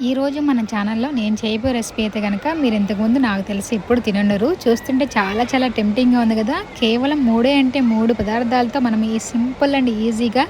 ఈరోజు మన ఛానల్లో నేను చేయబోయే రెసిపీ అయితే కనుక మీరు ఇంతకుముందు నాకు తెలిసి ఎప్పుడు తినుండరు. చూస్తుంటే చాలా చాలా టెంప్టింగ్‌గా ఉంది కదా! కేవలం 3 పదార్థాలతో మనం ఈ సింపుల్ అండ్ ఈజీగా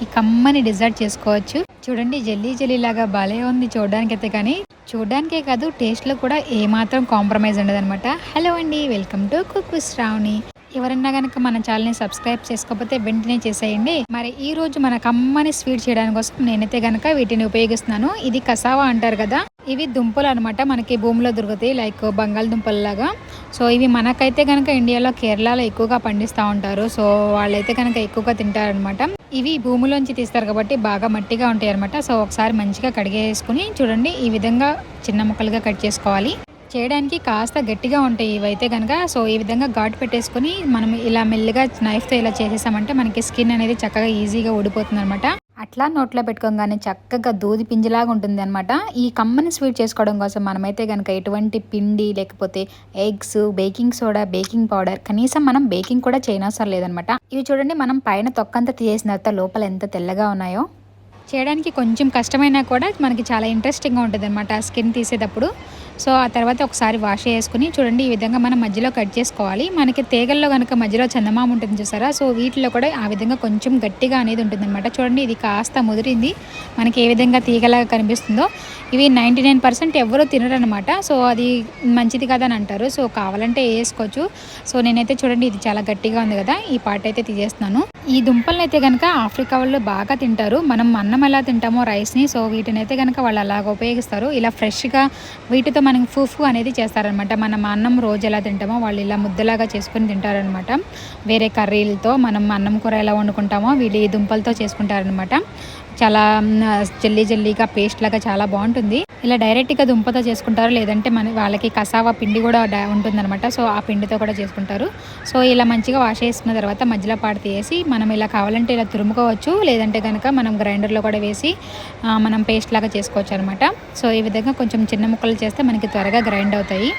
ఈ కమ్మని డిజర్ట్ చేసుకోవచ్చు. చూడండి జెల్లీ జెల్లీలాగా భలే ఉంది చూడడానికైతే కానీ, చూడడానికే కాదు టేస్ట్‌లో కూడా ఏమాత్రం కాంప్రమైజ్ ఉండదనమాట. హలో అండి. Welcome to cook with Shravani. ఎవరన్నా గనక మన ఛానల్‌ని సబ్స్క్రైబ్ చేసుకోకపోతే వెంటనే చేసేయండి. మరి ఈ రోజు మన కమ్మని స్వీట్ చేయడానికి కోసం నేనైతే గనక వీటిని ఉపయోగిస్తున్నాను. ఇది కసావా అంటారు కదా! ఇవి దుంపలు అనమాట. మనకి భూమిలో దొరుకుతాయి. లైక్ బంగాళదుంపల్లాగా. సో ఇవి మనకైతే గనక ఇండియాలో కేరళలో ఎక్కువగా పండిస్తూ ఉంటారు. సో వాళ్ళైతే కనుక ఎక్కువగా తింటారనమాట. ఇవి భూమిలోంచి తీస్తారు కాబట్టి బాగా మట్టిగా ఉంటాయి అనమాట. సో ఒకసారి మంచిగా కడిగేసుకుని చూడండి ఈ విధంగా చిన్న ముక్కలుగా కట్ చేసుకోవాలి. చేయడానికి కాస్త గట్టిగా ఉంటాయి ఇవైతే కనుక. సో ఈ విధంగా ఘాటు పెట్టేసుకొని మనం ఇలా మెల్లిగా నైఫ్తో ఇలా చేసేసామంటే మనకి స్కిన్ అనేది చక్కగా ఈజీగా ఊడిపోతుంది అనమాట. అట్లా నోట్లో పెట్టుకోగానే చక్కగా దూది పింజలాగా ఉంటుంది అనమాట. ఈ కమ్మని స్వీట్ చేసుకోవడం కోసం మనమైతే కనుక ఎటువంటి పిండి లేకపోతే eggs, baking soda, baking powder, కనీసం మనం బేకింగ్ కూడా చేయనవసరం లేదనమాట. ఇవి చూడండి మనం పైన తొక్కంతా తీసేసిన తర్వాత లోపల ఎంత తెల్లగా ఉన్నాయో. చేయడానికి కొంచెం కష్టమైనా కూడా మనకి చాలా ఇంట్రెస్టింగ్గా ఉంటుంది అనమాట స్కిన్ తీసేటప్పుడు. సో ఆ తర్వాత ఒకసారి వాష్ చేసుకుని చూడండి ఈ విధంగా మనం మధ్యలో కట్ చేసుకోవాలి. మనకి తీగల్లో కనుక మధ్యలో చందమామ ఉంటుంది చూసారా, సో వీటిలో కూడా ఆ విధంగా కొంచెం గట్టిగా అనేది ఉంటుంది అనమాట. చూడండి ఇది కాస్త ముదిరింది, మనకి ఏ విధంగా తీగలాగా కనిపిస్తుందో. ఇవి 99% ఎవరు తినరనమాట. సో అది మంచిది కాదని అంటారు. సో కావాలంటే వేసుకోవచ్చు. సో నేనైతే చూడండి ఇది చాలా గట్టిగా ఉంది కదా, ఈ పార్ట్ అయితే తీసేస్తున్నాను. ఈ దుంపలను అయితే కనుక ఆఫ్రికా వాళ్ళు బాగా తింటారు. మనం అన్నం ఎలా తింటామో రైస్ని, సో వీటిని అయితే కనుక వాళ్ళు అలాగ ఉపయోగిస్తారు. ఇలా ఫ్రెష్గా వీటితో మనకి ఫూఫు అనేది చేస్తారనమాట. మనం అన్నం రోజు ఎలా తింటామో వాళ్ళు ఇలా ముద్దలాగా చేసుకుని తింటారనమాట. వేరే కర్రీలతో మనం అన్నం కూర ఎలా వండుకుంటామో వీళ్ళు ఈ దుంపలతో చేసుకుంటారనమాట. చాలా జల్లీ జల్లీగా పేస్ట్ లాగా చాలా బాగుంటుంది. ఇలా డైరెక్ట్గా దుంపతో చేసుకుంటారు, లేదంటే వాళ్ళకి కసావా పిండి కూడా ఉంటుందన్నమాట. సో ఆ పిండితో కూడా చేసుకుంటారు. సో ఇలా మంచిగా వాష్ చేసుకున్న తర్వాత మధ్యలో పాడు తీసి మనం ఇలా కావాలంటే ఇలా తురుముకోవచ్చు, లేదంటే కనుక మనం గ్రైండర్లో కూడా వేసి మనం పేస్ట్ లాగా చేసుకోవచ్చు అనమాట. సో ఈ విధంగా కొంచెం చిన్న ముక్కలు చేస్తే మనకి త్వరగా గ్రైండ్ అవుతాయి.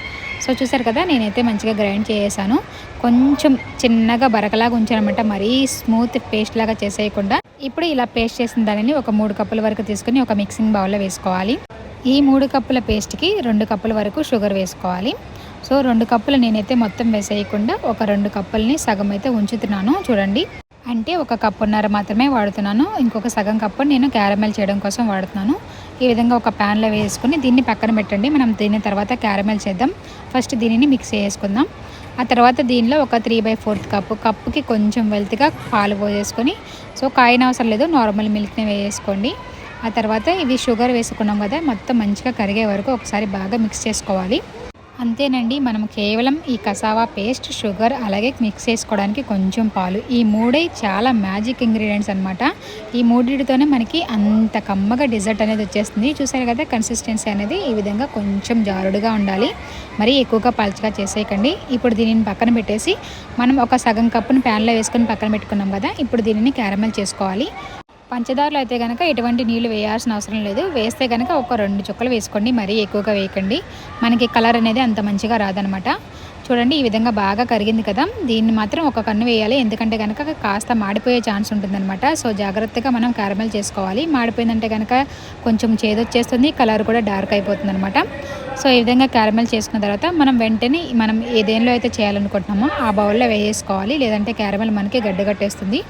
సో చూసారు కదా నేనైతే మంచిగా గ్రైండ్ చేసాను. కొంచెం చిన్నగా బరకలాగా ఉంచానమాట, మరీ స్మూత్ పేస్ట్ లాగా చేసేయకుండా. ఇప్పుడు ఇలా పేస్ట్ చేసిన దానిని ఒక 3 కప్పుల వరకు తీసుకుని ఒక మిక్సింగ్ బౌల్లో వేసుకోవాలి. ఈ 3 కప్పుల పేస్ట్కి 2 కప్పుల వరకు షుగర్ వేసుకోవాలి. సో 2 కప్పులు నేనైతే మొత్తం వేసేయకుండా ఒక 2 కప్పులని సగం అయితే ఉంచుతున్నాను. చూడండి అంటే 1 కప్పున్నర మాత్రమే వాడుతున్నాను. ఇంకొక సగం కప్పు నేను క్యారమెల్ చేయడం కోసం వాడుతున్నాను. ఈ విధంగా ఒక ప్యాన్లో వేసుకుని దీన్ని పక్కన పెట్టండి. మనం దీని తర్వాత క్యారమెల్ చేద్దాం. ఫస్ట్ దీనిని మిక్స్ చేసుకుందాం. ఆ తర్వాత దీనిలో ఒక 3/4 కప్పుకి కొంచెం వెల్తిగా పాలు పోసేసుకొని, సో కాయనవసరం లేదు, నార్మల్ మిల్క్ని వేసుకోండి. ఆ తర్వాత ఇవి షుగర్ వేసుకున్నాం కదా, మొత్తం మంచిగా కరిగే వరకు ఒకసారి బాగా మిక్స్ చేసుకోవాలి. అంతేనండి, మనం కేవలం ఈ కసావా పేస్ట్, షుగర్ అలాగే మిక్స్ చేసుకోవడానికి కొంచెం పాలు, ఈ మూడే చాలా మ్యాజిక్ ఇంగ్రీడియంట్స్ అనమాట. ఈ మూడిటితోనే మనకి అంత కమ్మగా డిజర్ట్ అనేది వచ్చేస్తుంది. చూసారు కదా కన్సిస్టెన్సీ అనేది ఈ విధంగా కొంచెం జారుడుగా ఉండాలి, మరీ ఎక్కువగా పల్చగా చేసేయకండి. ఇప్పుడు దీనిని పక్కన పెట్టేసి మనం ఒక సగం కప్పును ప్యాన్లో వేసుకొని పక్కన పెట్టుకున్నాం కదా, ఇప్పుడు దీనిని క్యారమెల్ చేసుకోవాలి. పంచదారలో అయితే కనుక ఎటువంటి నీళ్ళు వేయాల్సిన అవసరం లేదు. వేస్తే కనుక ఒక 2 చుక్కలు వేసుకోండి, మరీ ఎక్కువగా వేయకండి, మనకి కలర్ అనేది అంత మంచిగా రాదనమాట. చూడండి ఈ విధంగా బాగా కరిగింది కదా, దీన్ని మాత్రం ఒక కన్ను వేయాలి, ఎందుకంటే కనుక కాస్త మాడిపోయే ఛాన్స్ ఉంటుందన్నమాట. సో జాగ్రత్తగా మనం క్యారమెల్ చేసుకోవాలి. మాడిపోయిందంటే కనుక కొంచెం చేదొచ్చేస్తుంది, కలర్ కూడా డార్క్ అయిపోతుంది అనమాట. సో ఈ విధంగా క్యారమెల్ చేసుకున్న తర్వాత మనం వెంటనే మనం ఏదేంలో అయితే చేయాలనుకుంటున్నామో ఆ బౌల్లో వేసుకోవాలి, లేదంటే క్యారమెల్ మనకి గడ్డగట్టేస్తుంది.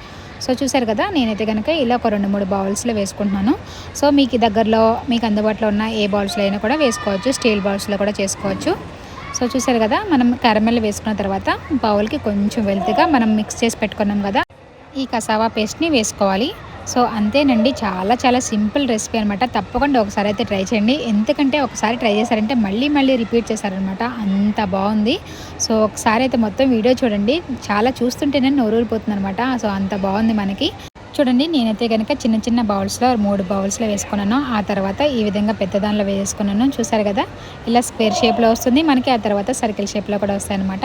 సో చూసారు కదా నేనైతే కనుక ఇలా ఒక 2-3 బౌల్స్లో వేసుకుంటున్నాను. సో మీకు దగ్గరలో మీకు అందుబాటులో ఉన్న ఏ బౌల్స్లో అయినా కూడా వేసుకోవచ్చు, స్టీల్ బౌల్స్లో కూడా చేసుకోవచ్చు. సో చూసారు కదా మనం క్యారమెల్ వేసుకున్న తర్వాత బౌల్కి కొంచెం వెల్తిగా మనం మిక్స్ చేసి పెట్టుకున్నాం కదా ఈ కసావా పేస్ట్ని వేసుకోవాలి. సో అంతేనండి, చాలా చాలా సింపుల్ రెసిపీ అనమాట. తప్పకుండా ఒకసారి అయితే ట్రై చేయండి, ఎందుకంటే ఒకసారి ట్రై చేశారంటే మళ్ళీ రిపీట్ చేశారనమాట, అంత బాగుంది. సో ఒకసారి అయితే మొత్తం వీడియో చూడండి, చాలా చూస్తుంటేనే నోరూరిపోతుంది అనమాట. సో అంత బాగుంది మనకి. చూడండి నేనైతే కనుక చిన్న చిన్న బౌల్స్లో 3 బౌల్స్లో వేసుకున్నాను. ఆ తర్వాత ఈ విధంగా పెద్ద దానిలో వేసుకున్నాను. చూసారు కదా ఇలా స్క్వేర్ షేప్లో వస్తుంది మనకి, ఆ తర్వాత సర్కిల్ షేప్లో కూడా వస్తాయి అనమాట.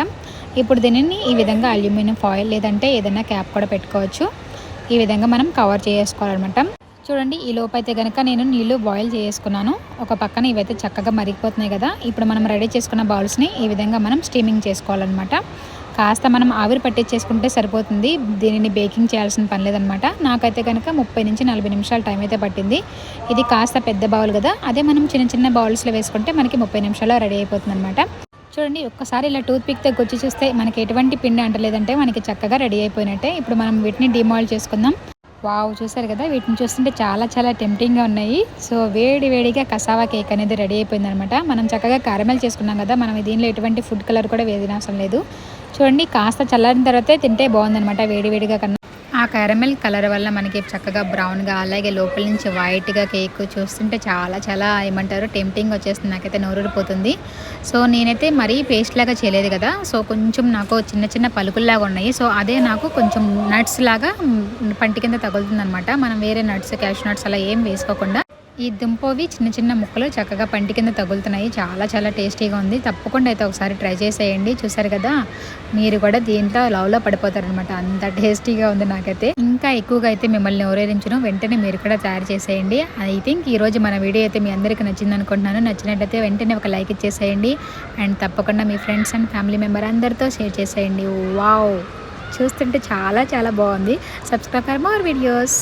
ఇప్పుడు దీనిని ఈ విధంగా అల్యూమినియం ఫాయిల్ లేదంటే ఏదైనా క్యాప్ కూడా పెట్టుకోవచ్చు. ఈ విధంగా మనం కవర్ చేసుకోవాలన్నమాట. చూడండి ఈ లోపు అయితే కనుక నేను నీళ్ళు బాయిల్ చేసుకున్నాను. ఒక పక్కన ఇవైతే చక్కగా మరిగిపోతున్నాయి కదా, ఇప్పుడు మనం రెడీ చేసుకున్న బౌల్స్ని ఈ విధంగా మనం స్టీమింగ్ చేసుకోవాలన్నమాట. కాస్త మనం ఆవిరి పట్టించేసుకుంటే సరిపోతుంది. దీనిని బేకింగ్ చేయాల్సిన పని లేదనమాట. నాకైతే కనుక 30-40 నిమిషాలు టైం అయితే పట్టింది. ఇది కాస్త పెద్ద బౌల్ కదా, అదే మనం చిన్న చిన్న బౌల్స్లో వేసుకుంటే మనకి 30 నిమిషాల్లో రెడీ అయిపోతుంది అనమాట. చూడండి, ఒక్కసారి ఇలా టూత్ పిక్తో గుచ్చి చూస్తే మనకి ఎటువంటి పిండి అంటలేదంటే మనకి చక్కగా రెడీ అయిపోయినట్టే. ఇప్పుడు మనం వీటిని డిమాల్డ్ చేసుకుందాం. వావ్, చూసారు కదా, వీటిని చూస్తుంటే చాలా చాలా టెంప్టింగ్గా ఉన్నాయి. సో వేడి వేడిగా కసావా కేక్ అనేది రెడీ అయిపోయింది అనమాట. మనం చక్కగా కారమెల్ చేసుకున్నాం కదా, మనం దీనిలో ఎటువంటి ఫుడ్ కలర్ కూడా వేయనవసరం లేదు. చూడండి, కాస్త చల్లారిన తర్వాతే తింటే బాగుందనమాట వేడి వేడిగా కన్నా. ఆ క్యారమెల్ కలర్ వల్ల మనకి చక్కగా బ్రౌన్గా, అలాగే లోపల నుంచి వైట్గా కేక్ చూస్తుంటే చాలా చాలా ఏమంటారు టెంప్టింగ్ వచ్చేస్తుంది. నాకైతే నోరూరిపోతుంది. సో నేనైతే మరీ పేస్ట్ లాగా చేయలేదు కదా, సో కొంచెం నాకు చిన్న చిన్న పలుకుల్లాగా ఉన్నాయి. సో అదే నాకు కొంచెం నట్స్ లాగా పంటి కింద తగులుతుంది అనమాట. మనం వేరే నట్స్, క్యాష్ నట్స్ అలా ఏం వేసుకోకుండా ఈ దుంపవి చిన్న చిన్న ముక్కలు చక్కగా పంటి కింద తగులుతున్నాయి. చాలా చాలా టేస్టీగా ఉంది. తప్పకుండా అయితే ఒకసారి ట్రై చేసేయండి. చూసారు కదా, మీరు కూడా దీంట్లో లవ్లో పడిపోతారనమాట. అంత టేస్టీగా ఉంది. నాకైతే ఇంకా ఎక్కువగా అయితే మిమ్మల్ని ఊరేరించను. వెంటనే మీరు కూడా తయారు చేసేయండి. ఐ థింక్ ఈరోజు మన వీడియో అయితే మీ అందరికీ నచ్చింది అనుకుంటున్నాను. నచ్చినట్టయితే వెంటనే ఒక లైక్ ఇచ్చేసేయండి. అండ్ తప్పకుండా మీ ఫ్రెండ్స్ అండ్ ఫ్యామిలీ మెంబర్ అందరితో షేర్ చేసేయండి. వావ్, చూస్తుంటే చాలా చాలా బాగుంది. Subscribe for more videos.